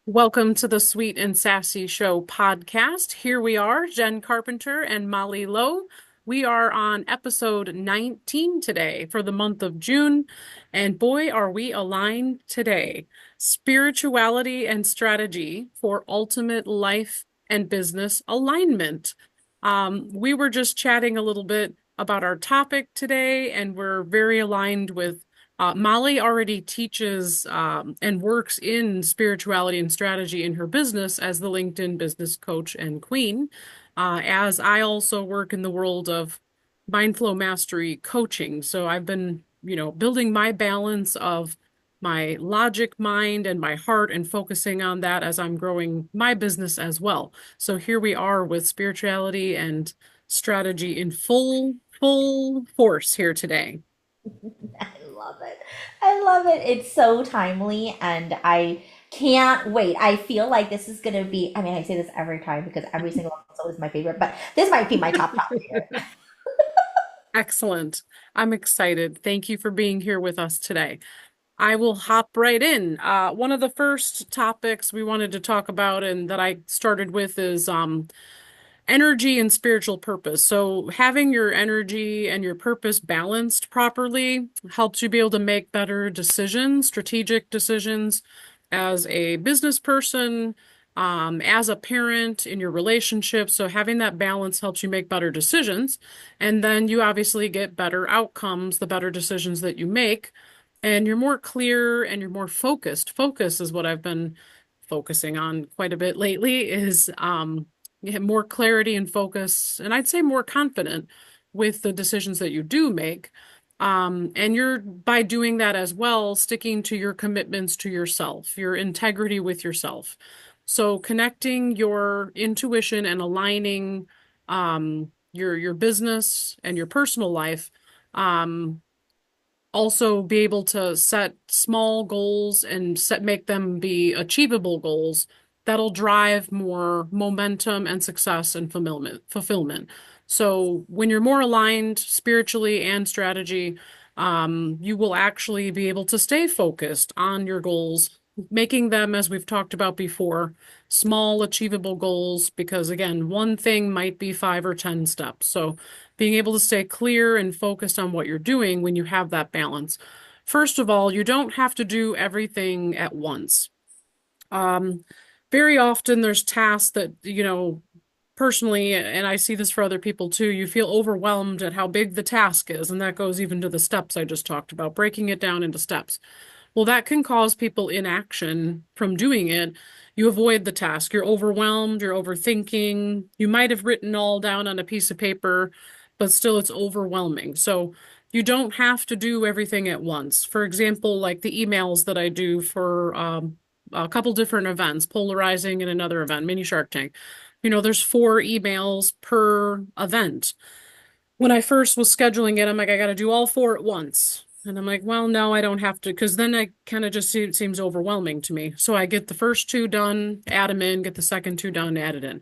Welcome to the Sweet and Sassy Show podcast. Here we are, Jen Carpenter and Molly Lowe. We are on episode 19 today for the month of June, and boy, are we aligned today. Spirituality and strategy for ultimate life and business alignment. We were just chatting a little bit about our topic today, and we're very aligned with Molly already teaches and works in spirituality and strategy in her business as the LinkedIn business coach and queen, as I also work in the world of mind flow mastery coaching. So I've been, building my balance of my logic mind and my heart and focusing on that as I'm growing my business as well. So here we are with spirituality and strategy in full force here today. I love it. I love it. It's so timely and I can't wait. I feel like this is going to be, I mean, I say this every time because every single episode is my favorite, but this might be my top favorite. Excellent. I'm excited. Thank you for being here with us today. I will hop right in. One of the first topics we wanted to talk about and that I started with is energy and spiritual purpose. So having your energy and your purpose balanced properly helps you be able to make better decisions, strategic decisions as a business person, as a parent in your relationship. So having that balance helps you make better decisions. And then you obviously get better outcomes, the better decisions that you make. And you're more clear and you're more focused. Focus is what I've been focusing on quite a bit lately is you have more clarity and focus, and I'd say more confident with the decisions that you do make. And you're, by doing that as well, sticking to your commitments to yourself, your integrity with yourself. So connecting your intuition and aligning your business and your personal life, also be able to set small goals and make them be achievable goals that'll drive more momentum and success and fulfillment. So when you're more aligned spiritually and strategy, you will actually be able to stay focused on your goals, making them, as we've talked about before, small achievable goals, because again, one thing might be 5 or 10 steps. So being able to stay clear and focused on what you're doing when you have that balance. First of all, you don't have to do everything at once. Um, Very often there's tasks that, personally, and I see this for other people too, you feel overwhelmed at how big the task is. And that goes even to the steps I just talked about, breaking it down into steps. Well, that can cause people inaction from doing it. You avoid the task. You're overwhelmed, you're overthinking. You might have written all down on a piece of paper, but still it's overwhelming. So you don't have to do everything at once. For example, like the emails that I do for a couple different events, Polarizing and another event, Mini Shark Tank. There's 4 emails per event. When I first was scheduling it, I'm like, I got to do all 4 at once. And I'm like, well, no, I don't have to, because then I kind of just see it seems overwhelming to me. So I get the first 2 done, add them in, get the second 2 done, add it in.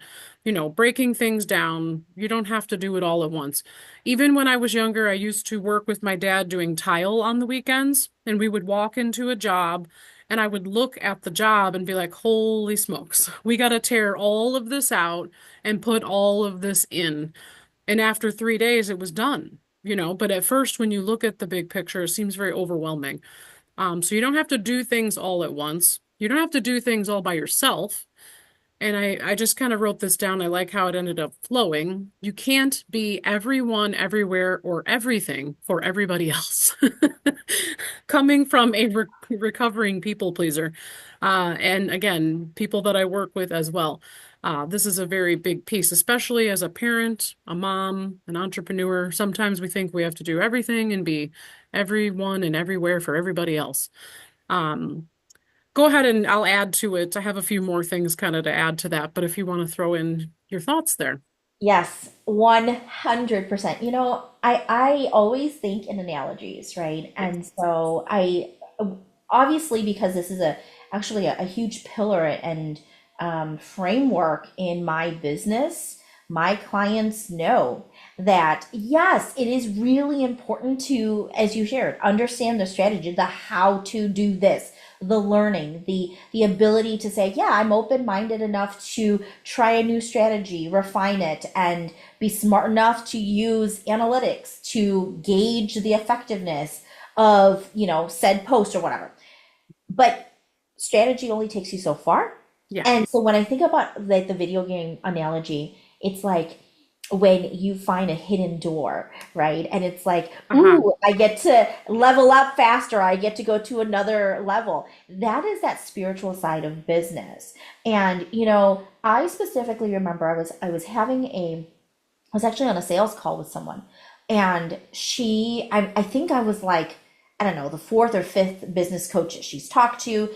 Breaking things down, you don't have to do it all at once. Even when I was younger, I used to work with my dad doing tile on the weekends, and we would walk into a job and I would look at the job and be like, holy smokes, we got to tear all of this out and put all of this in. And after 3 days, it was done. But at first, when you look at the big picture, it seems very overwhelming. So you don't have to do things all at once. You don't have to do things all by yourself. And I just kind of wrote this down. I like how it ended up flowing. You can't be everyone, everywhere, or everything for everybody else. Coming from a recovering people pleaser, and again, people that I work with as well. This is a very big piece, especially as a parent, a mom, an entrepreneur. Sometimes we think we have to do everything and be everyone and everywhere for everybody else. Um, Go ahead and I'll add to it. I have a few more things kind of to add to that, but if you want to throw in your thoughts there. Yes, 100%. I always think in analogies, right? And so I obviously because this is a huge pillar and framework in my business, my clients know that yes, it is really important to, as you shared, understand the strategy, the how to do this. the learning, the ability to say, yeah, I'm open-minded enough to try a new strategy, refine it, and be smart enough to use analytics to gauge the effectiveness of, said post or whatever. But strategy only takes you so far. Yeah. And so when I think about like the video game analogy, it's like when you find a hidden door, right? And it's like, Uh-huh. ooh, I get to level up faster. I get to go to another level. That is that spiritual side of business. And I specifically remember I was having I was actually on a sales call with someone, and I think I was like, I don't know, the fourth or fifth business coach that she's talked to.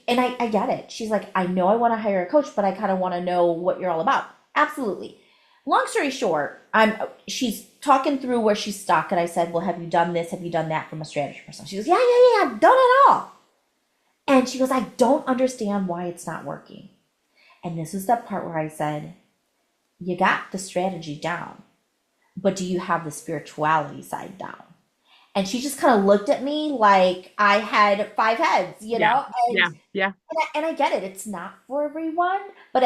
And I get it. She's like, I know I want to hire a coach, but I kind of want to know what you're all about. Absolutely. Long story short, she's talking through where she's stuck, and I said, well, have you done this? Have you done that from a strategy perspective? She goes, yeah, yeah, yeah, I've done it all. And she goes, I don't understand why it's not working. And this is the part where I said, you got the strategy down, but do you have the spirituality side down? And she just kind of looked at me like I had five heads, Yeah. and Yeah. Yeah. I get it. It's not for everyone, but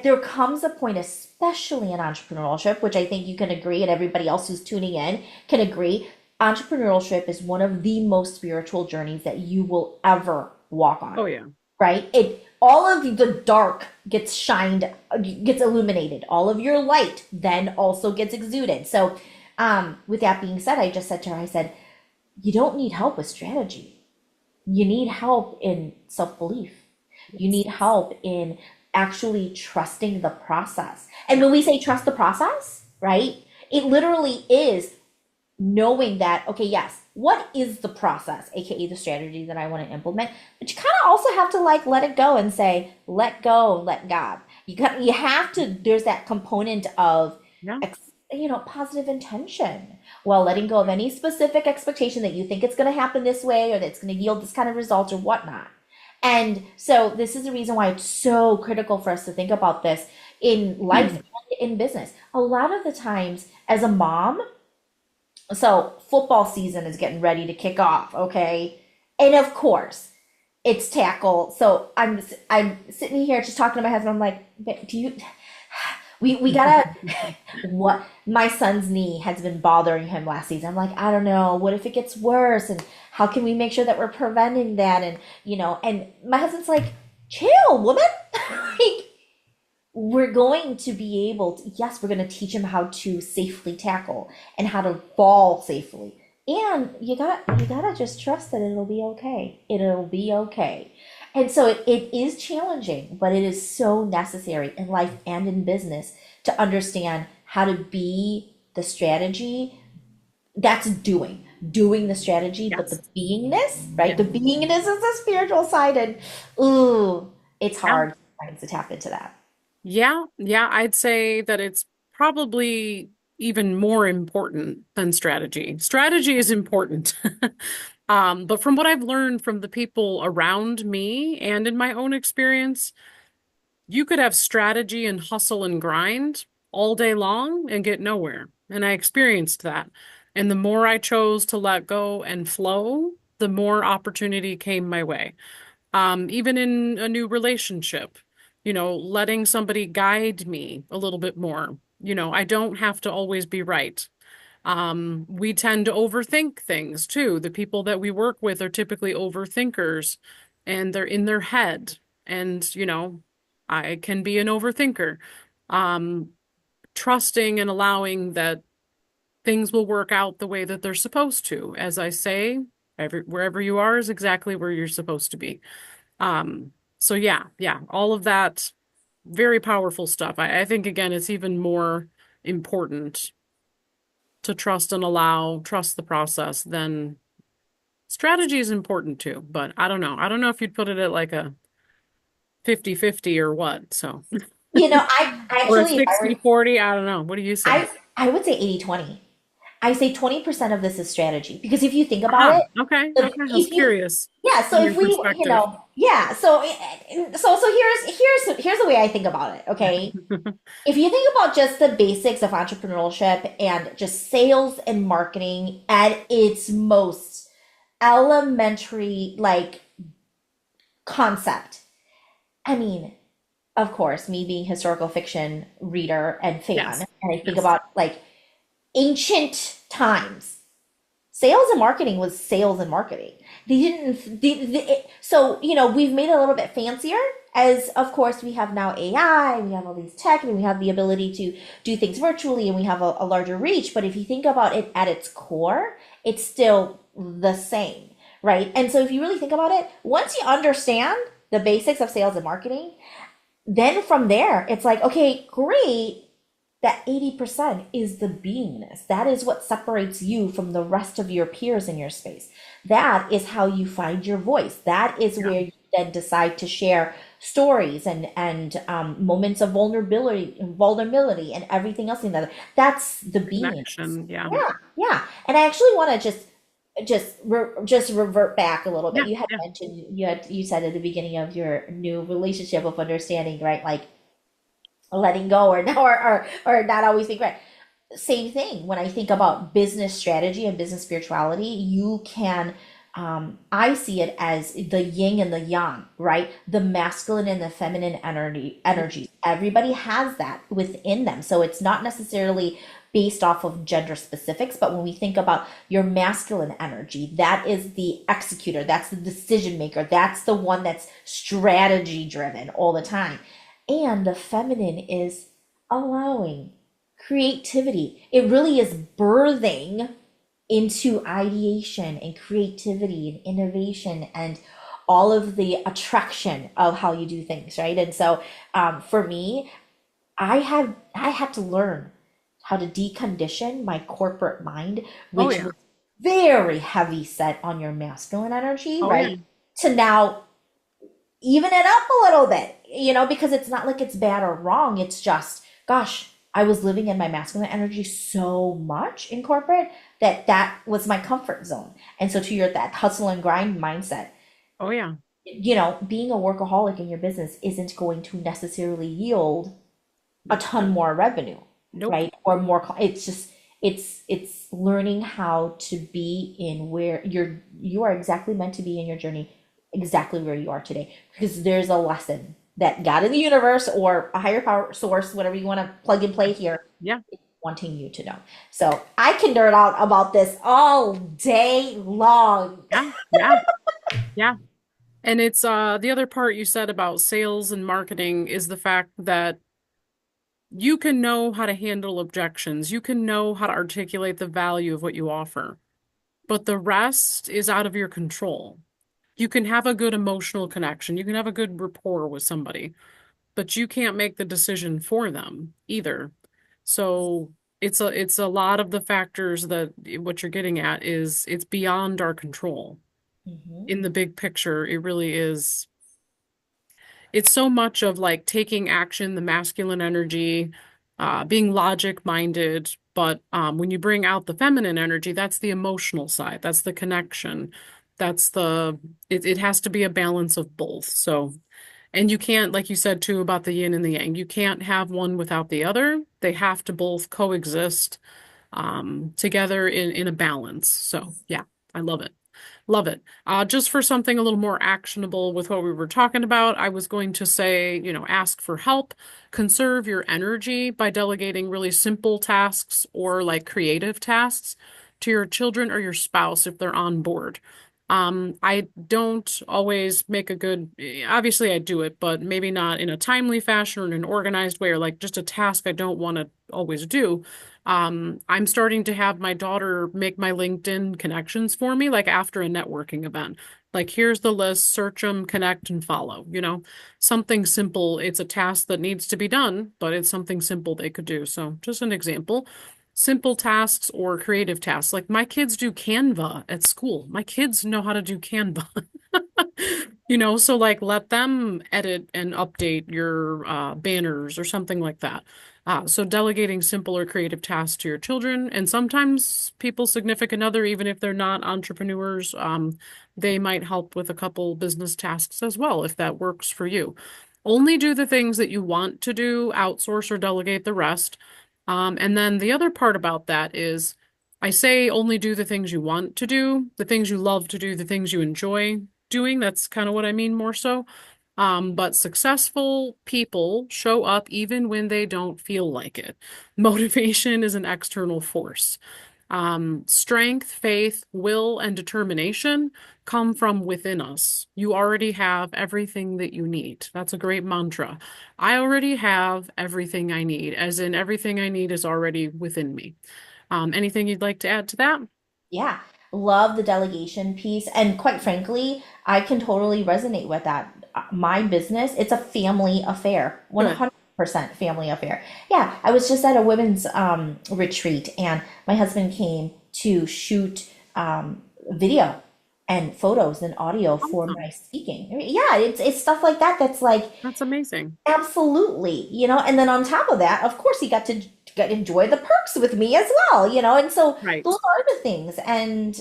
there comes a point, especially in entrepreneurship, which I think you can agree, and everybody else who's tuning in can agree. Entrepreneurship is one of the most spiritual journeys that you will ever walk on, Oh yeah. right? It all of the dark gets shined, gets illuminated. All of your light then also gets exuded. So, with that being said, I just said to her, I said, you don't need help with strategy. You need help in self belief. You Yes. need help in actually trusting the process. And Yeah. when we say trust the process, right, it literally is knowing that, okay, yes, what is the process, aka the strategy that I want to implement? But you kind of also have to like let it go and say, let go, let God. You have to, there's that component of Yeah. positive intention while letting go of any specific expectation that you think it's going to happen this way or that it's going to yield this kind of result or whatnot. And so this is the reason why it's so critical for us to think about this in life and in business. A lot of the times as a mom, so football season is getting ready to kick off, okay? And of course, it's tackle. So I'm sitting here just talking to my husband. I'm like, do you we gotta what my son's knee has been bothering him last season. I'm like, I don't know, what if it gets worse? And how can we make sure that we're preventing that? And and my husband's like, chill, woman. Like, we're going to be able to, yes, we're going to teach him how to safely tackle and how to fall safely. And you gotta just trust that it'll be okay. It'll be okay. And so it is challenging, but it is so necessary in life and in business to understand how to be the strategy. That's doing the strategy, but the Yes. beingness, right? Yeah. The beingness is the spiritual side, and ooh, it's Yeah. hard sometimes to tap into that. Yeah. Yeah. I'd say that it's probably even more important than strategy. Strategy is important. But from what I've learned from the people around me and in my own experience, you could have strategy and hustle and grind all day long and get nowhere. And I experienced that. And the more I chose to let go and flow, the more opportunity came my way. Even in a new relationship, letting somebody guide me a little bit more. I don't have to always be right. We tend to overthink things too. The people that we work with are typically overthinkers and they're in their head. And, I can be an overthinker. Um, Trusting and allowing that things will work out the way that they're supposed to. As I say, wherever you are is exactly where you're supposed to be. So yeah, yeah, all of that very powerful stuff. I think again, it's even more important to trust and allow, trust the process, then strategy is important too. But I don't know. I don't know if you'd put it at like a 50-50 or what. So, I or a actually, if I were, 60-40. I don't know. What do you say? I would say 80-20. I say 20% of this is strategy because if you think about Ah, it, okay. Okay. I was if you, curious yeah, so on if your we, perspective. yeah, so here's the way I think about it, okay? If you think about just the basics of entrepreneurship and just sales and marketing at its most elementary, like concept. I mean, of course, me being historical fiction reader and fan, Yes. and I think Yes. about like ancient times, sales and marketing was sales and marketing. They didn't, so, we've made it a little bit fancier as, of course, we have now AI, we have all these tech, and we have the ability to do things virtually, and we have a larger reach. But if you think about it at its core, it's still the same, right? And so if you really think about it, once you understand the basics of sales and marketing, then from there, it's like, okay, great. That 80% is the beingness. That is what separates you from the rest of your peers in your space. That is how you find your voice. That is Yeah. where you then decide to share stories and moments of vulnerability, and everything else in that. That's the beingness. Connection. Yeah. Yeah, yeah. And I actually want to just revert back a little bit. Yeah. You had Yeah. mentioned you said at the beginning of your new relationship of understanding, right? Like letting go, or not always being right. Same thing when I think about business strategy and business spirituality. You can, I see it as the yin and the yang, right? The masculine and the feminine energies. Everybody has that within them. So it's not necessarily based off of gender specifics, but when we think about your masculine energy, that is the executor, that's the decision maker, that's the one that's strategy driven all the time. And the feminine is allowing creativity. It really is birthing into ideation and creativity and innovation and all of the attraction of how you do things, right? And so, for me, I had to learn how to decondition my corporate mind, Oh which yeah. was very heavy set on your masculine energy, Oh yeah. right? To now even it up a little bit, because it's not like it's bad or wrong. It's just, gosh, I was living in my masculine energy so much in corporate that that was my comfort zone. And so to your that hustle and grind mindset, Oh yeah. being a workaholic in your business isn't going to necessarily yield a ton more revenue, Nope. right? Or more, it's just, it's learning how to be in where you are exactly meant to be in your journey, exactly where you are today, because there's a lesson that God in the universe or a higher power source, whatever you want to plug and play here, Yeah. is wanting you to know. So I can nerd out about this all day long. Yeah. Yeah. Yeah. And it's the other part you said about sales and marketing is the fact that you can know how to handle objections. You can know how to articulate the value of what you offer, but the rest is out of your control. You can have a good emotional connection. You can have a good rapport with somebody, but you can't make the decision for them either. So it's a lot of the factors that what you're getting at is it's beyond our control. Mhm. In the big picture, it really is. It's so much of like taking action, the masculine energy, being logic minded. But when you bring out the feminine energy, that's the emotional side, that's the connection, that's it has to be a balance of both. So, and you can't, like you said too about the yin and the yang, you can't have one without the other. They have to both coexist together in a balance. So, yeah, I love it. Love it. Just for something a little more actionable with what we were talking about, I was going to say, ask for help, conserve your energy by delegating really simple tasks or like creative tasks to your children or your spouse if they're on board. I don't always make a good, obviously I do it, but maybe not in a timely fashion or in an organized way or like just a task I don't want to always do. I'm starting to have my daughter make my LinkedIn connections for me, like after a networking event. Like, here's the list, search them, connect, and follow, something simple. It's a task that needs to be done, but it's something simple they could do. So, just an example. Simple tasks or creative tasks. Like, my kids do Canva at school. My kids know how to do Canva. So like let them edit and update your banners or something like that. So delegating simple or creative tasks to your children, and sometimes people's significant other, even if they're not entrepreneurs, they might help with a couple business tasks as well, if that works for you. Only do the things that you want to do, outsource or delegate the rest. And then the other part about that is I say only do the things you want to do, the things you love to do, the things you enjoy. doing. That's kind of what I mean more so. But successful people show up even when they don't feel like it. Motivation is an external force. Strength, faith, will, and determination come from within us. You already have everything that you need. That's a great mantra. I already have everything I need, as in everything I need is already within me. Anything you'd like to add to that? Yeah, love the delegation piece. And quite frankly, I can totally resonate with that. My business, it's a family affair, Good. 100% family affair. Yeah, I was just at a women's retreat and my husband came to shoot video and photos and audio for my Awesome. speaking. I mean, yeah, it's stuff like that that's like That's amazing. absolutely, and then on top of that, of course, he got to get enjoy the perks with me as well, and so Right. those are the things, and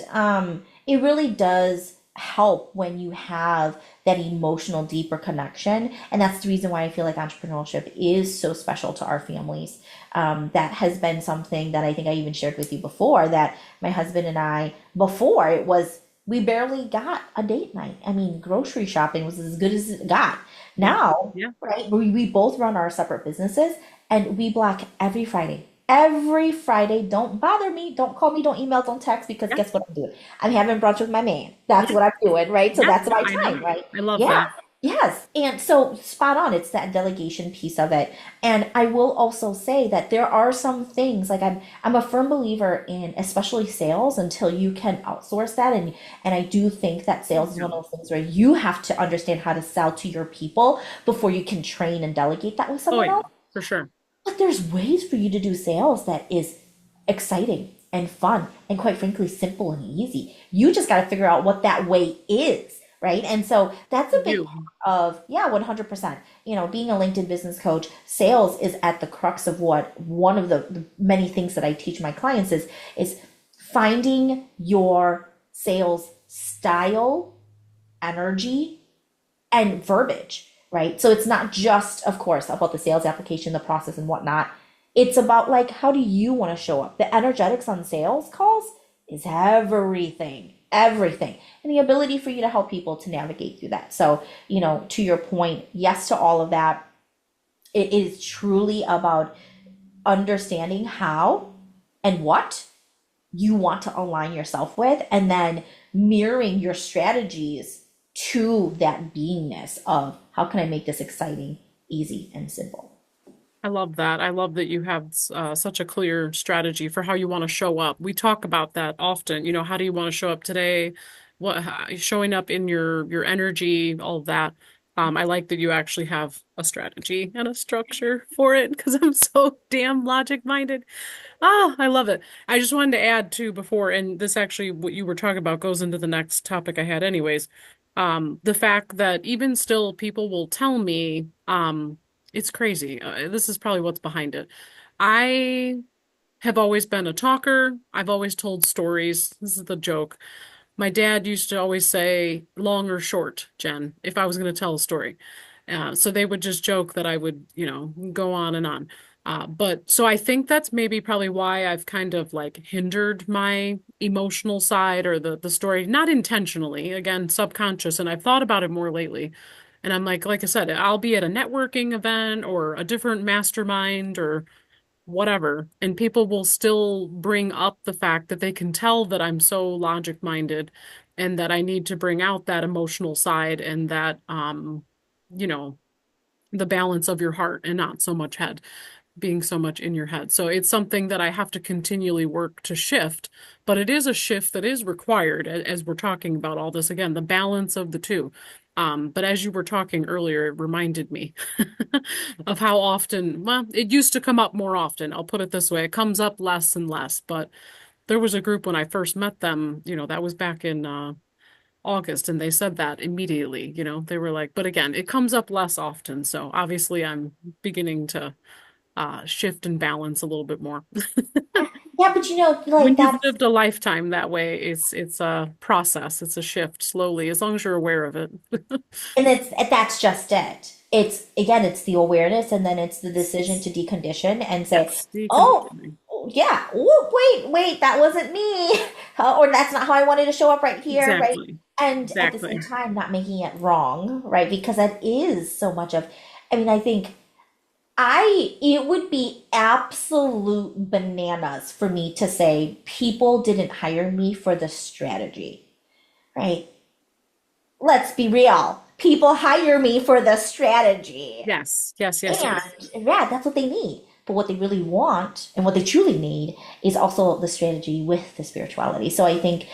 it really does help when you have that emotional, deeper connection, and that's the reason why I feel like entrepreneurship is so special to our families. That has been something that I think I even shared with you before, that my husband and I, before it was, we barely got a date night. I mean, grocery shopping was as good as it got. Yeah. Now, Yeah. right, we both run our separate businesses and we block every Friday. Every Friday, don't bother me, don't call me, don't email, don't text, because Yeah. guess what I'm doing? I'm having brunch with my man. That's Yeah. what I'm doing, right? So Yeah. that's my I know. time, right? I love Yeah. that. Yes. And so spot on, it's that delegation piece of it. And I will also say that there are some things like I'm a firm believer in especially sales until you can outsource that, and I do think that sales is Yeah. one of those things where you have to understand how to sell to your people before you can train and delegate that with Oh, someone yeah. else. For sure. But there's ways for you to do sales that is exciting and fun and quite frankly simple and easy. You just got to figure out what that way is, right? And so that's a big You. part of, yeah, 100%. Being a LinkedIn business coach, sales is at the crux of what one of the many things that I teach my clients is finding your sales style, energy, and verbiage, right? So it's not just, of course, about the sales application, the process, and whatnot. It's about like, how do you want to show up? The energetics on sales calls is everything, everything. And the ability for you to help people to navigate through that. So, to your point, yes to all of that. It is truly about understanding how and what you want to align yourself with, and then mirroring your strategies to that beingness of how can I make this exciting, easy, and simple. I love that. I love that you have such a clear strategy for how you want to show up. We talk about that often. How do you want to show up today? Showing up in your energy, all of that. I like that you actually have a strategy and a structure for it because I'm so damn logic minded. Ah, I love it. I just wanted to add too before, and this actually what you were talking about goes into the next topic I had anyways. The fact that even still people will tell me, it's crazy. This is probably what's behind it. I have always been a talker. I've always told stories. This is the joke. My dad used to always say, long or short, Jen, if I was going to tell a story. So they would just joke that I would, go on and on. But so I think that's maybe probably why I've kind of like hindered my emotional side or the story, not intentionally, again, subconscious. And I've thought about it more lately. And I'm like I said, I'll be at a networking event or a different mastermind or whatever, and people will still bring up the fact that they can tell that I'm so logic minded and that I need to bring out that emotional side and that you know, the balance of your heart and not so much head, being so much in your head. So it's something that I have to continually work to shift, but it is a shift that is required as we're talking about all this again, the balance of the two. But as you were talking earlier, it reminded me of how often, well, it used to come up more often. I'll put it this way. It comes up less and less, but there was a group when I first met them, that was back in August, and they said that immediately, they were like, but again, it comes up less often. So obviously I'm beginning to shift and balance a little bit more. Yeah, but When like you've that's lived a lifetime that way, it's a process, it's a shift slowly, as long as you're aware of it. and that's just it. It's again, it's the awareness, and then it's the decision to decondition and say, Yes, "Oh, deconditioning. yeah, wait, that wasn't me. Or that's not how I wanted to show up right here, right? Exactly. And at the same Exactly. time, not making it wrong, right? Because that is so much of, I mean, I think it would be absolute bananas for me to say people didn't hire me for the strategy, right? Let's be real. People hire me for the strategy. Yes. Yes. Yes. And Yes. yeah, that's what they need. But what they really want and what they truly need is also the strategy with the spirituality. So I think,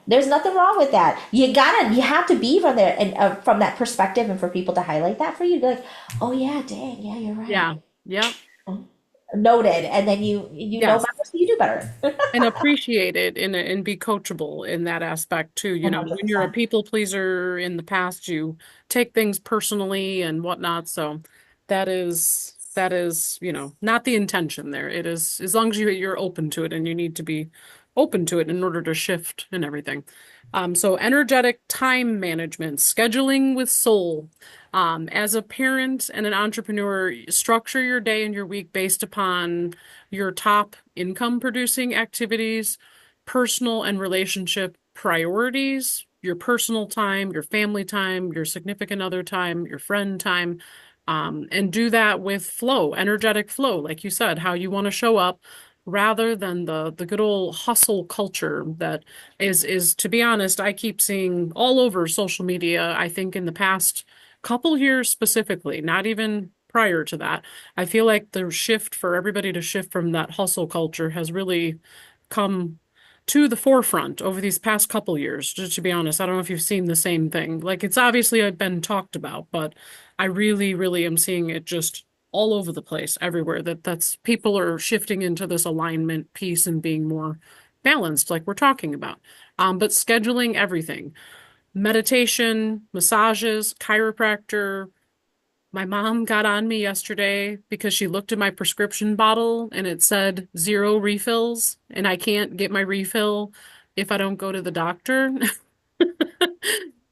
there's nothing wrong with that. You have to be from there and from that perspective, and for people to highlight that for you, to be like, oh yeah, dang, yeah, you're right. Yeah. Yeah. Noted. And then you know Yes. better, so you do better. And appreciate it and be coachable in that aspect too. When you're a 100%. people pleaser in the past, you take things personally and whatnot. So that is, not the intention there. It is as long as you're open to it, and you need to be open to it in order to shift and everything. So energetic time management, scheduling with soul. As a parent and an entrepreneur, structure your day and your week based upon your top income producing activities, personal and relationship priorities, your personal time, your family time, your significant other time, your friend time, and do that with flow, energetic flow, like you said, how you want to show up rather than the good old hustle culture that is to be honest, I keep seeing all over social media. I think in the past couple years specifically, not even prior to that. I feel like the shift for everybody to shift from that hustle culture has really come to the forefront over these past couple years. Just to be honest, I don't know if you've seen the same thing. Like it's obviously been talked about, but I really, really am seeing it just all over the place, everywhere. That's people are shifting into this alignment piece and being more balanced, like we're talking about. But scheduling everything, meditation, massages, chiropractor, my mom got on me yesterday because she looked at my prescription bottle and it said zero refills, and I can't get my refill if I don't go to the doctor.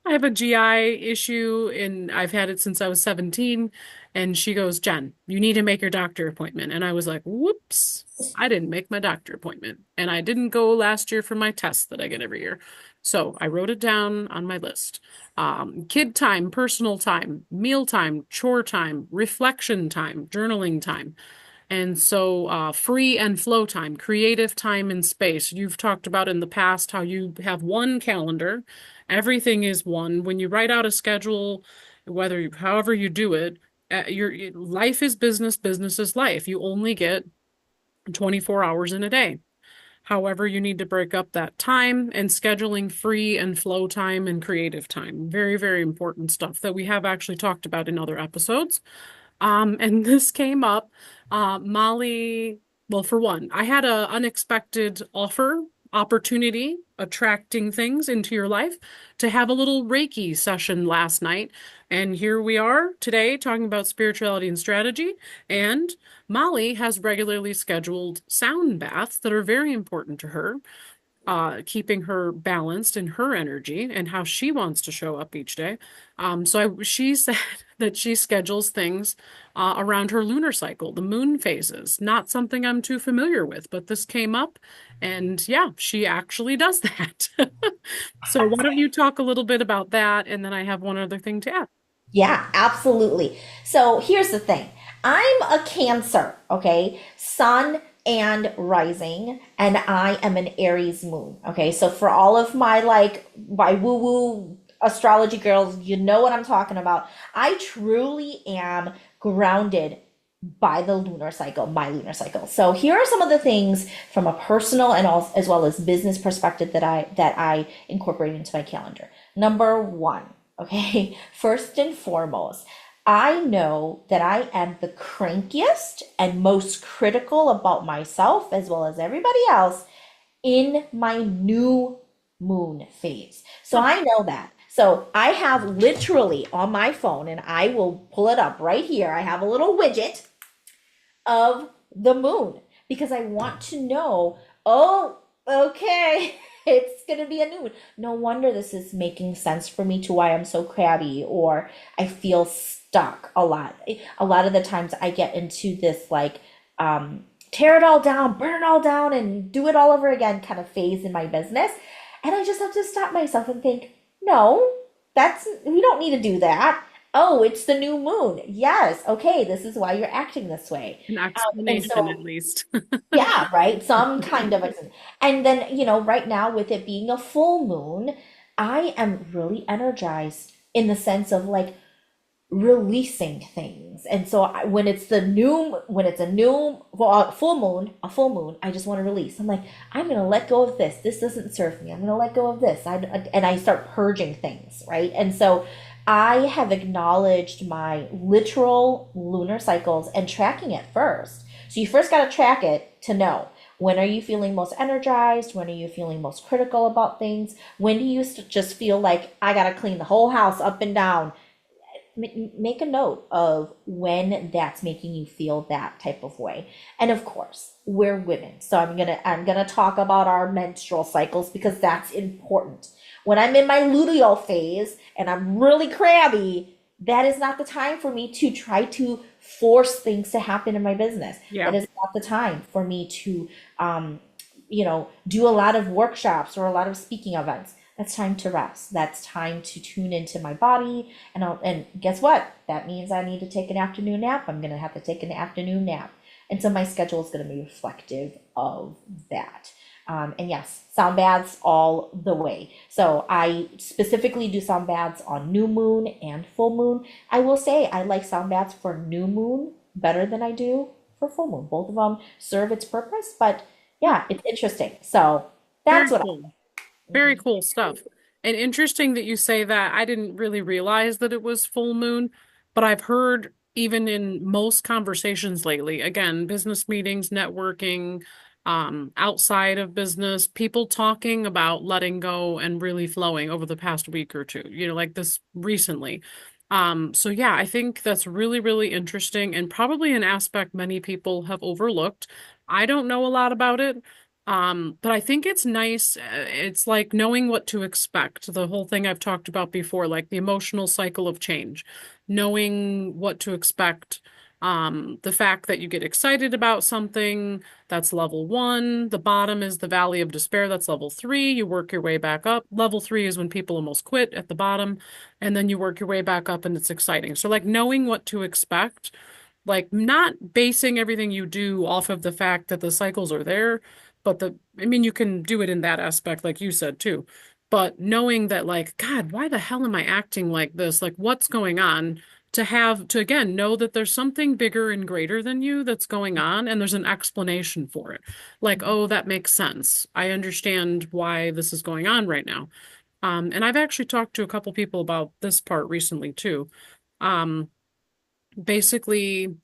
I have a GI issue and I've had it since I was 17. And she goes, Jen, you need to make your doctor appointment. And I was like, whoops, I didn't make my doctor appointment. And I didn't go last year for my tests that I get every year. So I wrote it down on my list. Kid time, personal time, meal time, chore time, reflection time, journaling time. And so, free and flow time, creative time and space. You've talked about in the past how you have one calendar, everything is one. When you write out a schedule, however you do it, your life is business, business is life. You only get 24 hours in a day. However, you need to break up that time and scheduling free and flow time and creative time. Very, very important stuff that we have actually talked about in other episodes. And this came up. Molly, well, for one, I had a unexpected opportunity, attracting things into your life to have a little Reiki session last night. And here we are today talking about spirituality and strategy. And Molly has regularly scheduled sound baths that are very important to her, keeping her balanced in her energy and how she wants to show up each day. She said that she schedules things around her lunar cycle, the moon phases. Not something I'm too familiar with, but this came up, and yeah, she actually does that. So why don't you talk a little bit about that, and then I have one other thing to add. Yeah, absolutely. So here's the thing. I'm a Cancer, okay? Sun and rising, and I am an Aries moon, okay? So for all of my woo-woo astrology girls, you know what I'm talking about. I truly am grounded by the lunar cycle, my lunar cycle. So here are some of the things from a personal and also, as well as business perspective that I incorporate into my calendar. Number one, okay, first and foremost, I know that I am the crankiest and most critical about myself as well as everybody else in my new moon phase. So Huh. I know that. So I have literally on my phone, and I will pull it up right here. I have a little widget of the moon because I want to know, oh, okay, it's going to be a new moon. No wonder this is making sense for me to why I'm so crabby or I feel stuck a lot. A lot of the times I get into this tear it all down, burn it all down, and do it all over again kind of phase in my business. And I just have to stop myself and think, no, we don't need to do that. Oh, it's the new moon. Yes. Okay. This is why you're acting this way. An And explanation at so, least. yeah, right. Some kind of, and then, right now with it being a full moon, I am really energized in the sense of like, releasing things. And so when it's a new well, a full moon, I just want to release. I'm like, I'm going to let go of this. This doesn't serve me. I'm going to let go of this. And I start purging things, right? And so I have acknowledged my literal lunar cycles and tracking it first. So you first got to track it to know. When are you feeling most energized? When are you feeling most critical about things? When do you just feel like I got to clean the whole house up and down? Make a note of when that's making you feel that type of way. And of course, we're women, so I'm gonna talk about our menstrual cycles because that's important. When I'm in my luteal phase and I'm really crabby, that is not the time for me to try to force things to happen in my business. Yeah. That is not the time for me to do a lot of workshops or a lot of speaking events. That's time to rest. That's time to tune into my body. And guess what? That means I need to take an afternoon nap. I'm going to have to take an afternoon nap. And so my schedule is going to be reflective of that. And yes, sound baths all the way. So I specifically do sound baths on new moon and full moon. I will say I like sound baths for new moon better than I do for full moon. Both of them serve its purpose, but yeah, it's interesting. So that's Very what cool. I. Very Mhm. cool stuff. And interesting that you say that. I didn't really realize that it was full moon, but I've heard even in most conversations lately, again, business meetings, networking, outside of business, people talking about letting go and really flowing over the past week or two, like this recently. So yeah, I think that's really, really interesting and probably an aspect many people have overlooked. I don't know a lot about it. But I think it's nice. It's like knowing what to expect. The whole thing I've talked about before, like the emotional cycle of change, knowing what to expect. The fact that you get excited about something, that's level one. The bottom is the valley of despair. That's level three. You work your way back up. Level three is when people almost quit at the bottom, and then you work your way back up and it's exciting. So like knowing what to expect, like not basing everything you do off of the fact that the cycles are there, but I mean, you can do it in that aspect, like you said too. But knowing that, like, God, why the hell am I acting like this? Like, what's going on? To again know that there's something bigger and greater than you that's going on, and there's an explanation for it. Like, oh, that makes sense. I understand why this is going on right now. And I've actually talked to a couple people about this part recently too. Um, basically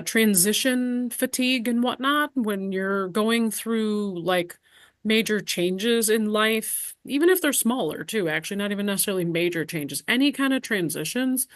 transition fatigue and whatnot when you're going through like major changes in life, even if they're smaller too, actually, not even necessarily major changes, any kind of transitions,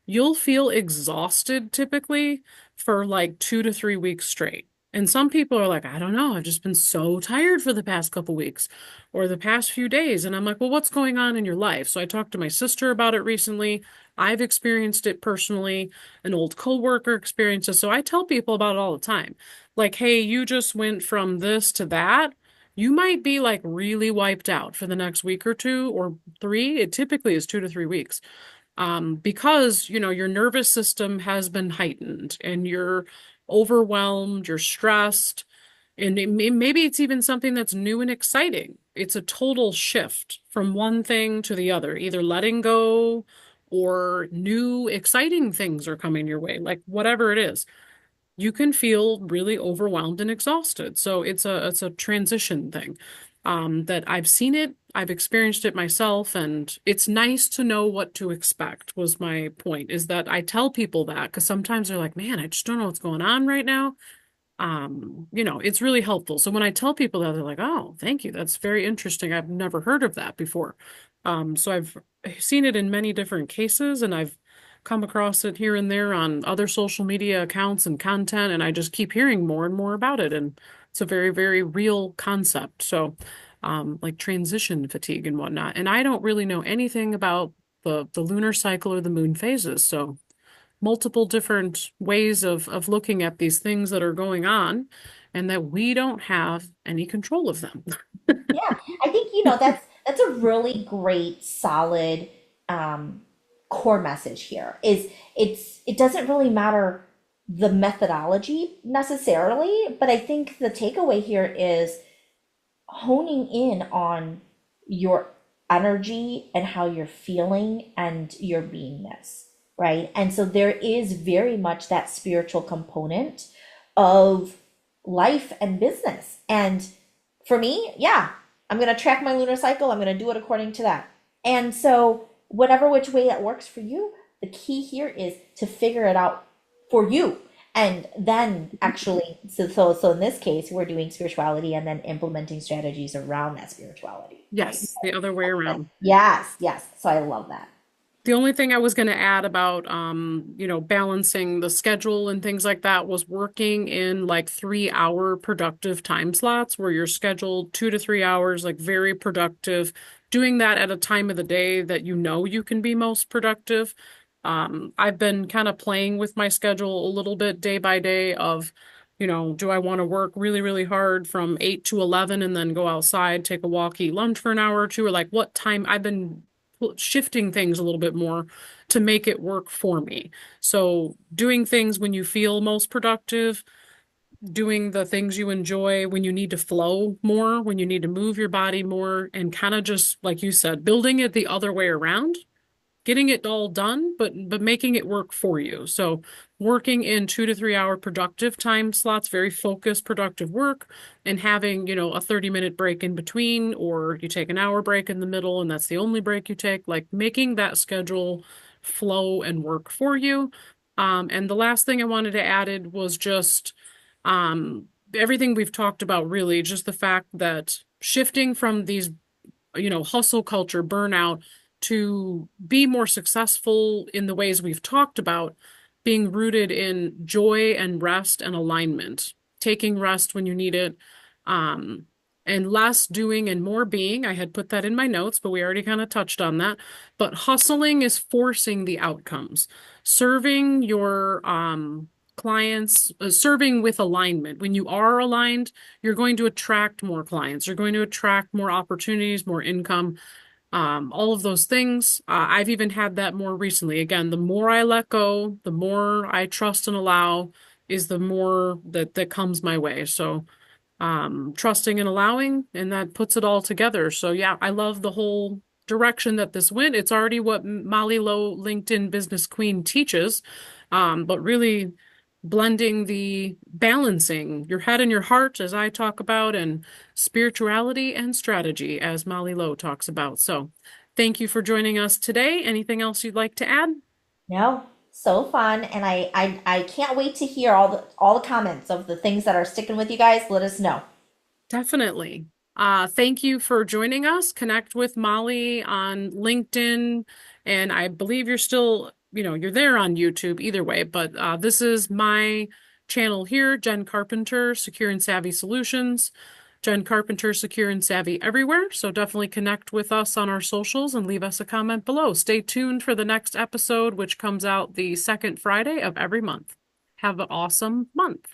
you'll feel exhausted typically for like 2 to 3 weeks straight. And some people are like, I don't know, I've just been so tired for the past couple weeks or the past few days. And I'm like, well, what's going on in your life? So I talked to my sister about it recently. I've experienced it personally. An old coworker experienced it. So I tell people about it all the time. Like, hey, you just went from this to that. You might be like really wiped out for the next week or two or three. It typically is 2 to 3 weeks because your nervous system has been heightened and you're overwhelmed, you're stressed, and maybe it's even something that's new and exciting. It's a total shift from one thing to the other, either letting go or new exciting things are coming your way, like whatever it is you can feel really overwhelmed and exhausted. So it's a transition thing. That I've seen it, I've experienced it myself, and it's nice to know what to expect, was my point, is that I tell people that because sometimes they're like, man, I just don't know what's going on right now. It's really helpful. So when I tell people that, they're like, oh, thank you. That's very interesting. I've never heard of that before. So I've seen it in many different cases and I've come across it here and there on other social media accounts and content, and I just keep hearing more and more about it. And it's a very, very real concept. So, like transition fatigue and whatnot. And I don't really know anything about the lunar cycle or the moon phases. So multiple different ways of looking at these things that are going on and that we don't have any control of them. Yeah, I think that's a really great, solid um, core message here. Is it doesn't really matter the methodology necessarily, but I think the takeaway here is honing in on your energy and how you're feeling and your beingness, right? And so there is very much that spiritual component of life and business. And for me, yeah, I'm going to track my lunar cycle. I'm going to do it according to that. And so, whatever which way that works for you, the key here is to figure it out for you. And then actually, so in this case, we're doing spirituality and then implementing strategies around that spirituality, right? Yes, the other way around. Yes, yes. So I love that. The only thing I was going to add about, balancing the schedule and things like that was working in like 3 hour productive time slots where you're scheduled 2 to 3 hours, like very productive, doing that at a time of the day that you know you can be most productive. I've been kind of playing with my schedule a little bit day by day of, do I want to work really, really hard from 8 to 11 and then go outside, take a walk, eat lunch for an hour or two, or like what time I've been shifting things a little bit more to make it work for me. So, doing things when you feel most productive, doing the things you enjoy when you need to flow more, when you need to move your body more, and kind of just, like you said, building it the other way around, getting it all done, but making it work for you. So working in 2 to 3 hour productive time slots, very focused, productive work, and having, a 30-minute break in between, or you take an hour break in the middle, and that's the only break you take, like making that schedule flow and work for you. And the last thing I wanted to add was just everything we've talked about, really, just the fact that shifting from these hustle culture, burnout, to be more successful in the ways we've talked about, being rooted in joy and rest and alignment, taking rest when you need it, um, and less doing and more being. I had put that in my notes, but we already kind of touched on that. But hustling is forcing the outcomes. Serving your clients, serving with alignment. When you are aligned, you're going to attract more clients. You're going to attract more opportunities, more income, all of those things. I've even had that more recently. Again, the more I let go, the more I trust and allow, is the more that comes my way. So, trusting and allowing, and that puts it all together. So yeah, I love the whole direction that this went. It's already what Molly Lowe, LinkedIn Business Queen, teaches, but really blending the balancing your head and your heart, as I talk about, and spirituality and strategy, as Molly Lowe talks about. So thank you for joining us today. Anything else you'd like to add? No, so fun. And I can't wait to hear all the comments of the things that are sticking with you guys. Let us know. Definitely. Thank you for joining us. Connect with Molly on LinkedIn, and I believe you're still, you're there on YouTube either way, but this is my channel here, Jen Carpenter, Secure and Savvy Solutions. Jen Carpenter, Secure and Savvy everywhere. So definitely connect with us on our socials and leave us a comment below. Stay tuned for the next episode, which comes out the second Friday of every month. Have an awesome month.